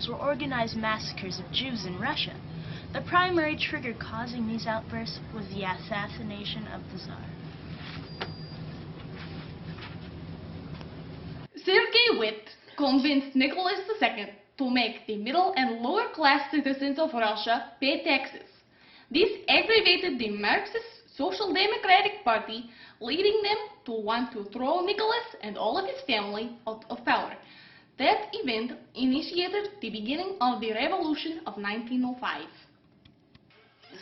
revolutions were organized massacres of Jews in Russia. The primary trigger causing these outbursts was the assassination of the Tsar. Sergei Witt convinced Nicholas II to make the middle and lower class citizens of Russia pay taxes. This aggravated the Marxist Social Democratic Party, leading them to want to throw Nicholas and all of his family out of power. That event initiated the beginning of the Revolution of 1905.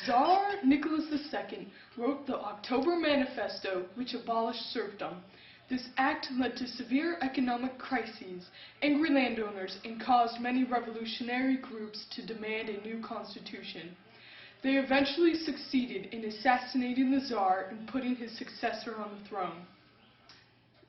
Tsar Nicholas II wrote the October Manifesto, which abolished serfdom. This act led to severe economic crises, angry landowners, and caused many revolutionary groups to demand a new constitution. They eventually succeeded in assassinating the Tsar and putting his successor on the throne.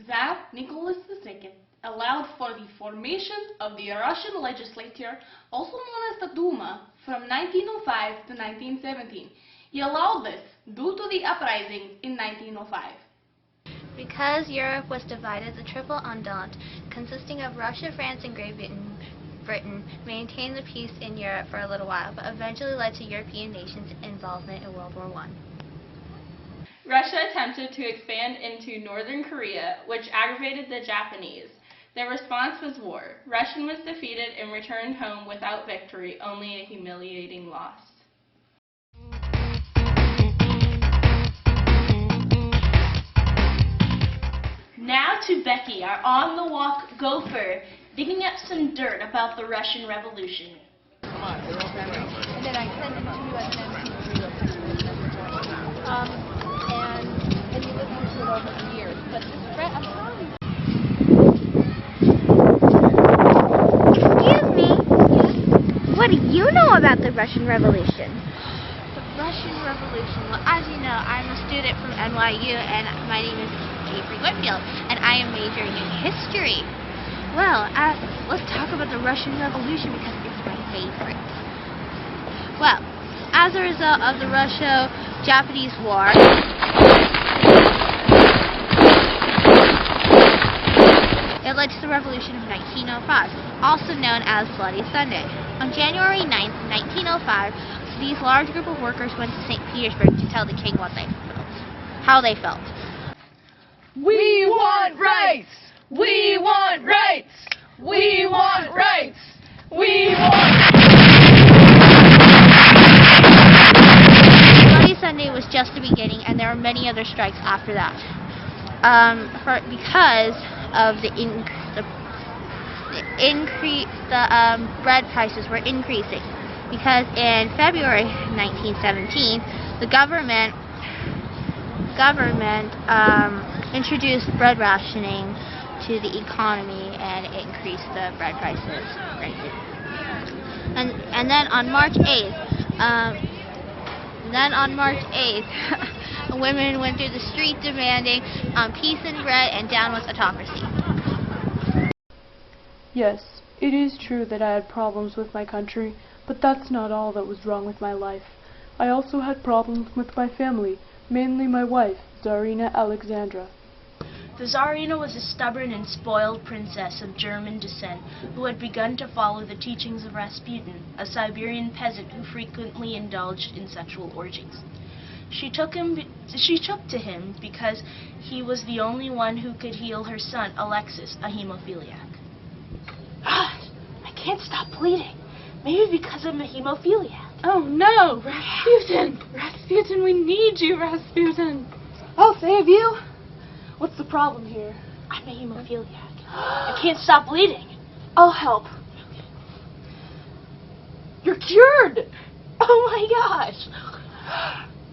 Tsar Nicholas II allowed for the formation of the Russian legislature, also known as the Duma, from 1905 to 1917. He allowed this due to the uprising in 1905. Because Europe was divided, the Triple Entente, consisting of Russia, France, and Great Britain, maintained the peace in Europe for a little while, but eventually led to European nations' involvement in World War I. Russia attempted to expand into northern Korea, which aggravated the Japanese. Their response was war. Russia was defeated and returned home without victory, only a humiliating loss. Now to Becky, our on-the-walk gopher, digging up some dirt about the Russian Revolution. And then I sent them to you as an MP3 of and you listen to it over the years. But this threat, I'm telling you. Excuse me? What do you know about the Russian Revolution? The Russian Revolution? Well, as you know, I'm a student from NYU, and my name is Avery Whitfield, and I am majoring in history. Well, let's talk about the Russian Revolution because it's my favorite. Well, as a result of the Russo-Japanese War, it led to the Revolution of 1905, also known as Bloody Sunday. On January 9th, 1905, these large group of workers went to St. Petersburg to tell the king what they felt, how they felt. We want rights! We want rights! We want rights! We want... Bloody Sunday was just the beginning, and there were many other strikes after that. Because of the bread prices were increasing. Because in February 1917, the government introduced bread rationing to the economy and increased the bread prices greatly. And then on March 8th, women went through the street demanding peace and bread and down with autocracy. Yes, it is true that I had problems with my country, but that's not all that was wrong with my life. I also had problems with my family, mainly my wife, Tsarina Alexandra. The Tsarina was a stubborn and spoiled princess of German descent who had begun to follow the teachings of Rasputin, a Siberian peasant who frequently indulged in sexual orgies. She took to him because he was the only one who could heal her son, Alexis, a hemophiliac. I can't stop bleeding. Maybe because I'm a hemophiliac. Oh no! Rasputin! Rasputin, we need you, Rasputin! I'll save you! What's the problem here? I'm a hemophiliac. I can't stop bleeding. I'll help. You're cured! Oh my gosh!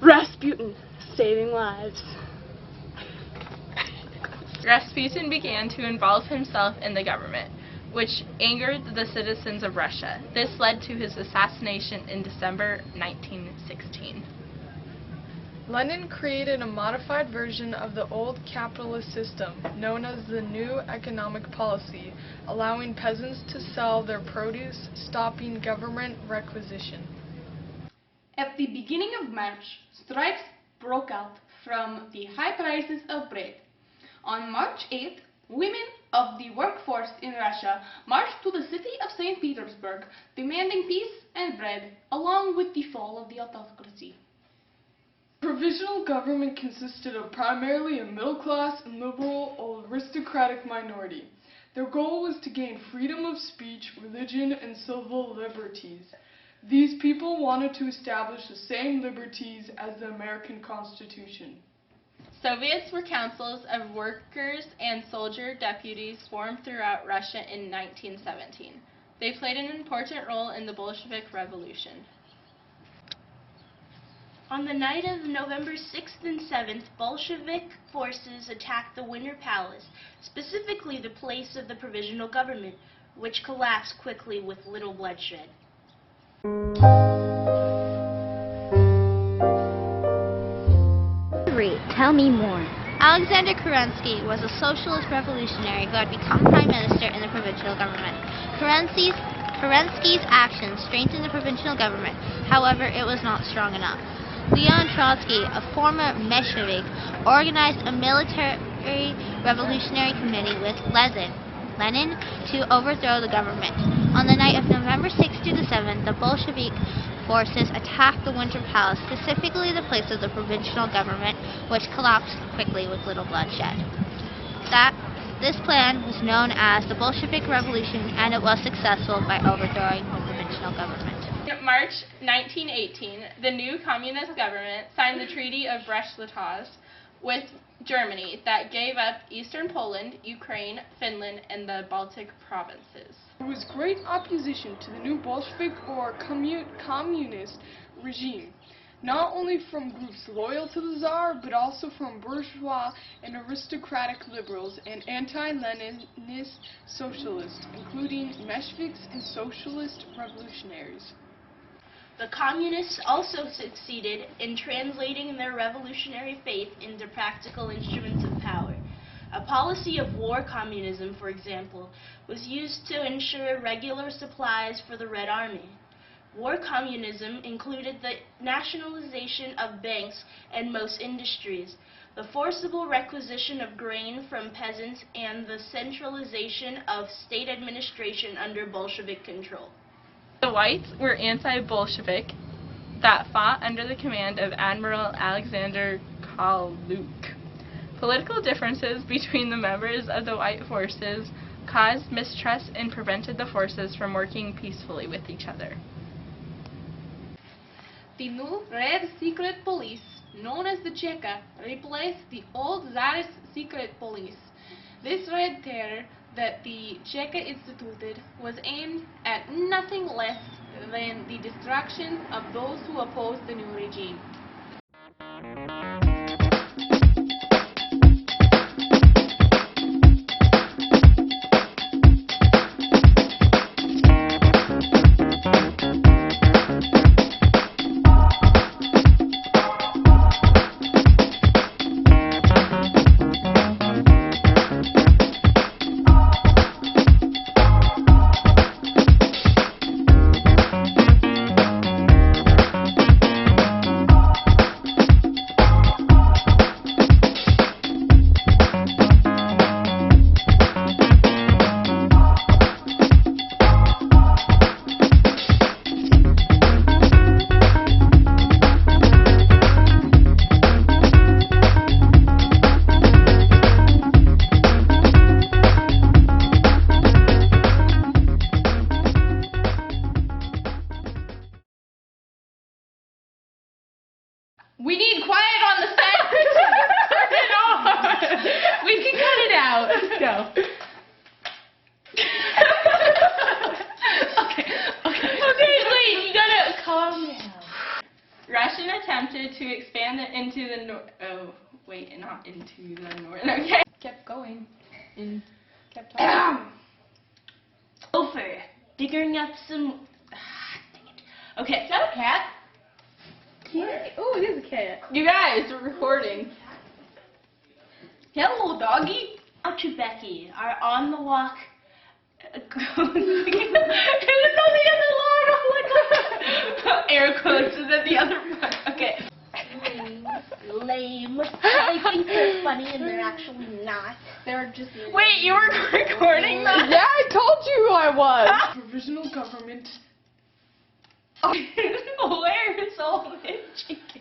Rasputin, saving lives. Rasputin began to involve himself in the government, which angered the citizens of Russia. This led to his assassination in December 1916. Lenin created a modified version of the old capitalist system, known as the New Economic Policy, allowing peasants to sell their produce, stopping government requisition. At the beginning of March, strikes broke out from the high prices of bread. On March 8th, women of the workforce in Russia marched to the city of St. Petersburg, demanding peace and bread, along with the fall of the autocracy. The provisional government consisted of primarily a middle-class and liberal aristocratic minority. Their goal was to gain freedom of speech, religion, and civil liberties. These people wanted to establish the same liberties as the American Constitution. Soviets were councils of workers and soldier deputies formed throughout Russia in 1917. They played an important role in the Bolshevik Revolution. On the night of November 6th and 7th, Bolshevik forces attacked the Winter Palace, specifically the place of the provisional government, which collapsed quickly with little bloodshed. Tell me more. Alexander Kerensky was a socialist revolutionary who had become prime minister in the provincial government. Kerensky's actions strengthened the provincial government. However, it was not strong enough. Leon Trotsky, a former Menshevik, organized a military revolutionary committee with Lenin to overthrow the government. On the night of November 6th to the 7th, the Bolshevik forces attacked the Winter Palace, specifically the place of the provincial government, which collapsed quickly with little bloodshed. This plan was known as the Bolshevik Revolution, and it was successful by overthrowing the provincial government. In March 1918, the new communist government signed the Treaty of Brest-Litovsk with Germany that gave up eastern Poland, Ukraine, Finland, and the Baltic provinces. There was great opposition to the new Bolshevik or communist regime, not only from groups loyal to the Tsar, but also from bourgeois and aristocratic liberals and anti-Leninist socialists, including Mensheviks and socialist revolutionaries. The communists also succeeded in translating their revolutionary faith into practical instruments of power. A policy of war communism, for example, was used to ensure regular supplies for the Red Army. War communism included the nationalization of banks and most industries, the forcible requisition of grain from peasants, and the centralization of state administration under Bolshevik control. The Whites were anti-Bolshevik that fought under the command of Admiral Alexander Kaluk. Political differences between the members of the White forces caused mistrust and prevented the forces from working peacefully with each other. The new Red Secret Police, known as the Cheka, replaced the old Tsarist Secret Police. This Red Terror that the Cheka instituted was aimed at nothing less than the destruction of those who opposed the new regime. We need quiet on the set. Turn it off. We can cut it out. Let's go. Okay, wait, you gotta calm down. Russian attempted to expand it into the north. Oh, wait, not into the north. Okay. Kept going and kept talking. Over, digging up some. Dang it. Okay. Is that a cat? Yeah. Oh, it is a cat. You guys, we're recording. Hello, doggy. Now to Becky, are on the walk. It was on the other line. Oh my god. Air quotes is at the other part. Okay. lame. They think they're funny and they're actually not. They're just. Wait, you were recording that? Yeah, I told you I was. Provisional government. Where's all the chickens?